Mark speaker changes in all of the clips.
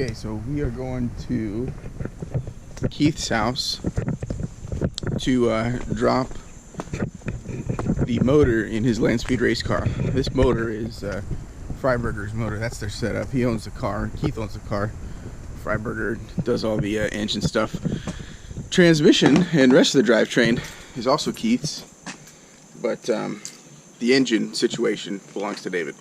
Speaker 1: Okay, so we are going to Keith's house to drop the motor in his land speed race car. This motor is Freiburger's motor. That's their setup. He owns the car. Keith owns the car. Freiburger does all the engine stuff. Transmission and rest of the drivetrain is also Keith's, but the engine situation belongs to David.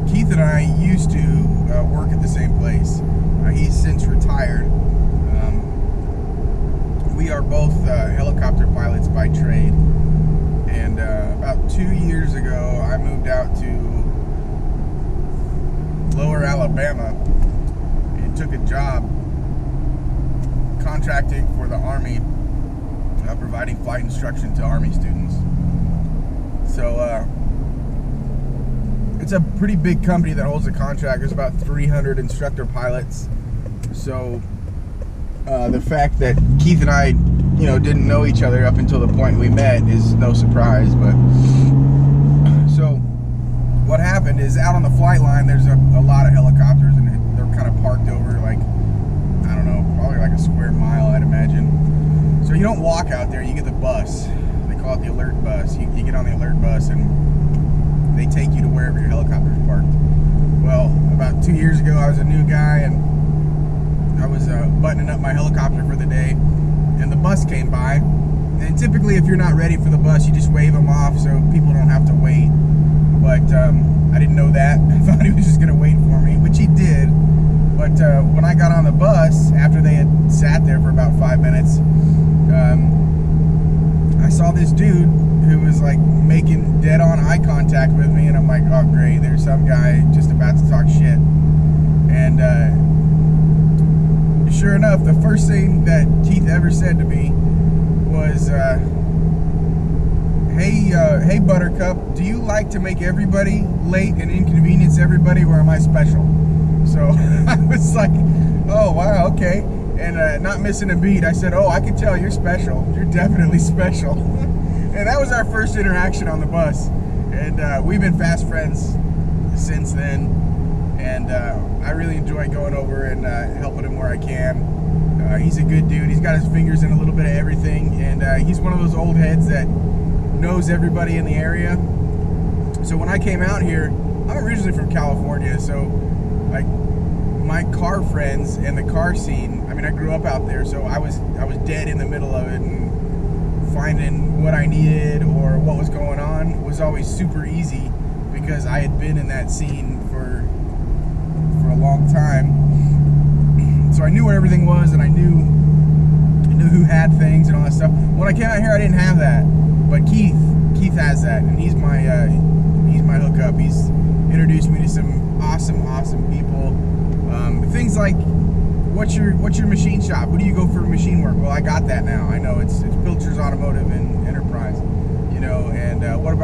Speaker 1: Keith and I used to work at the same place. He's since retired. We are both helicopter pilots by trade. And about 2 years ago, I moved out to Lower Alabama and took a job contracting for the Army, providing flight instruction to Army students. So, it's a pretty big company that holds the contract. There's about 300 instructor pilots. So the fact that Keith and I, didn't know each other up until the point we met is no surprise. But so what happened is, out on the flight line, there's a lot of helicopters, and they're kind of parked over, like, I don't know, probably like a square mile, I'd imagine. So you don't walk out there, you get the bus. They call it the alert bus. You get on the alert bus and they take you to wherever your helicopter's parked. Well, about 2 years ago, I was a new guy, and I was buttoning up my helicopter for the day, and the bus came by. And typically, if you're not ready for the bus, you just wave them off so people don't have to wait. But I didn't know that. I thought he was just going to wait for me, which he did. But when I got on the bus, after they had sat there for about 5 minutes, I saw this dude who was like making dead-on eye contact with me, and I'm like, oh great, there's some guy just about to talk shit. And sure enough, the first thing that Keith ever said to me was, hey Buttercup, do you like to make everybody late and inconvenience everybody, or am I special? So I was like, oh wow, okay. And not missing a beat, I said, oh, I can tell you're special. You're definitely special. And that was our first interaction on the bus. And we've been fast friends since then. And I really enjoy going over and helping him where I can. He's a good dude. He's got his fingers in a little bit of everything. And he's one of those old heads that knows everybody in the area. So when I came out here, I'm originally from California. So like, my car friends and the car scene, I mean, I grew up out there, so I was dead in the middle of it, and finding what I needed or what was going on was always super easy because I had been in that scene for a long time. So I knew where everything was, and I knew who had things and all that stuff. When I came out here, I didn't have that, but Keith has that, and he's my hookup. He's introduced me to some awesome people. Things like, what's your machine shop? Who do you go for machine work? Well, I got that now. I know it's Pilcher's Automotive and Enterprise, and what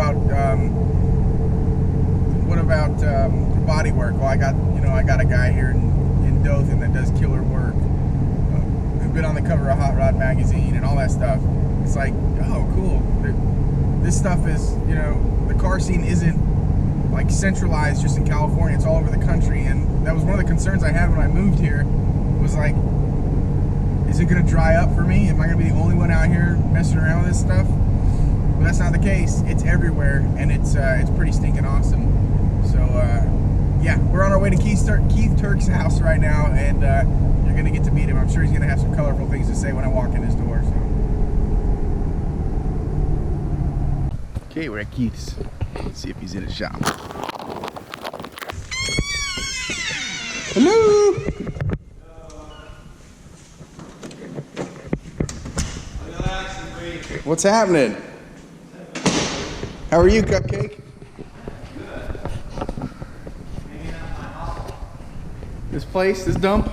Speaker 1: about body work? Well, I got a guy here in Dothan that does killer work. I've been on the cover of Hot Rod magazine and all that stuff. It's like, oh, cool. This stuff is, the car scene isn't like centralized just in California. It's all over the country, and that was one of the concerns I had when I moved here, was like, is it going to dry up for me? Am I going to be the only one out here messing around with this stuff? But that's not the case. It's everywhere, and it's pretty stinking awesome. So yeah, we're on our way to Keith Turk's house right now, and you're going to get to meet him. I'm sure he's going to have some colorful things to say when I walk in his door. So. Okay, we're at Keith's. Let's see if he's in his shop. Hello. What's happening? How are you, Cupcake? This place, this dump?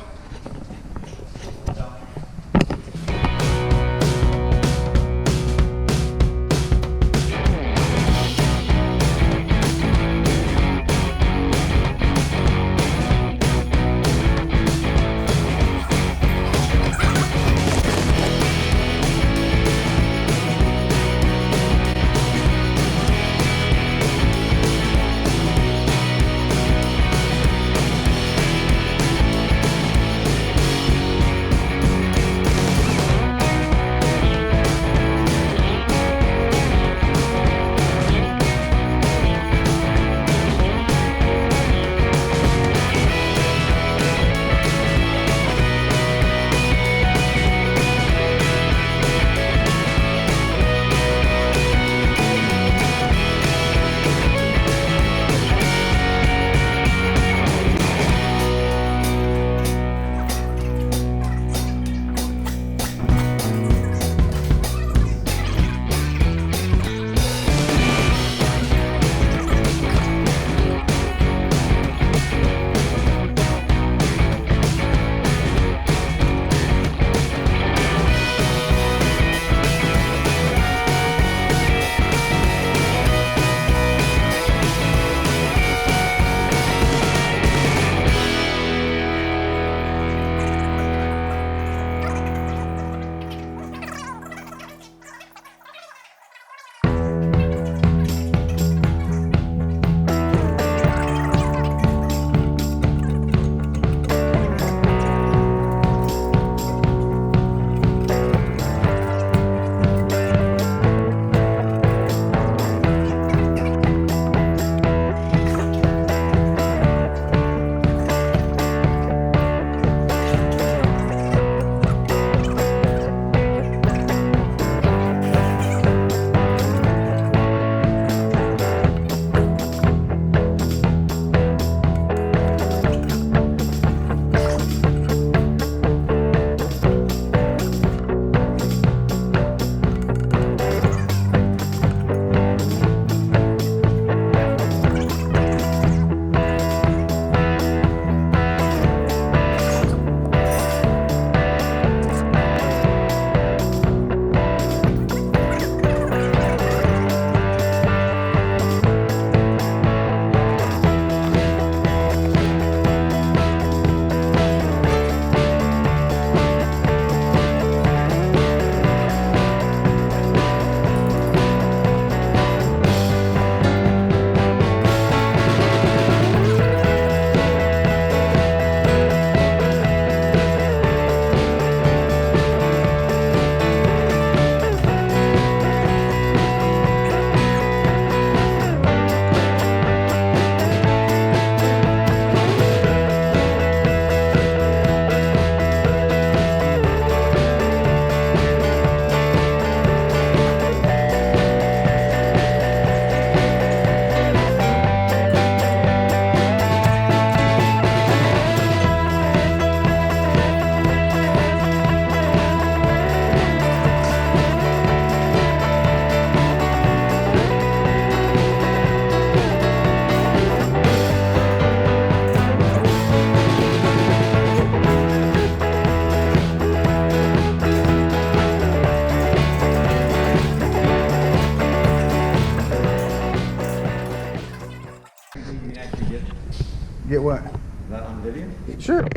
Speaker 1: Get what?
Speaker 2: That on video?
Speaker 1: Sure.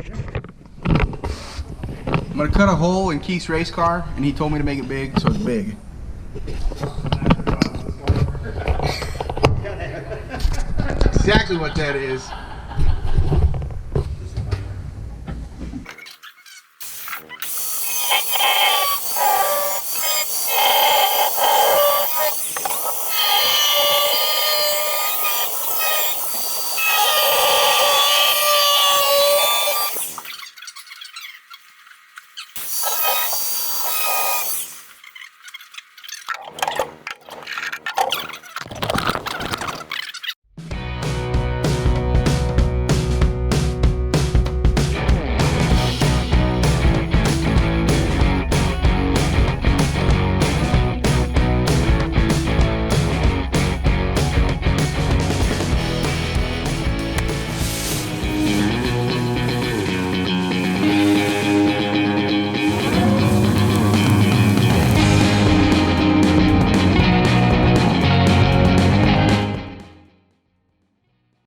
Speaker 1: I'm gonna cut a hole in Keith's race car, and he told me to make it big, so it's big. Exactly what that is.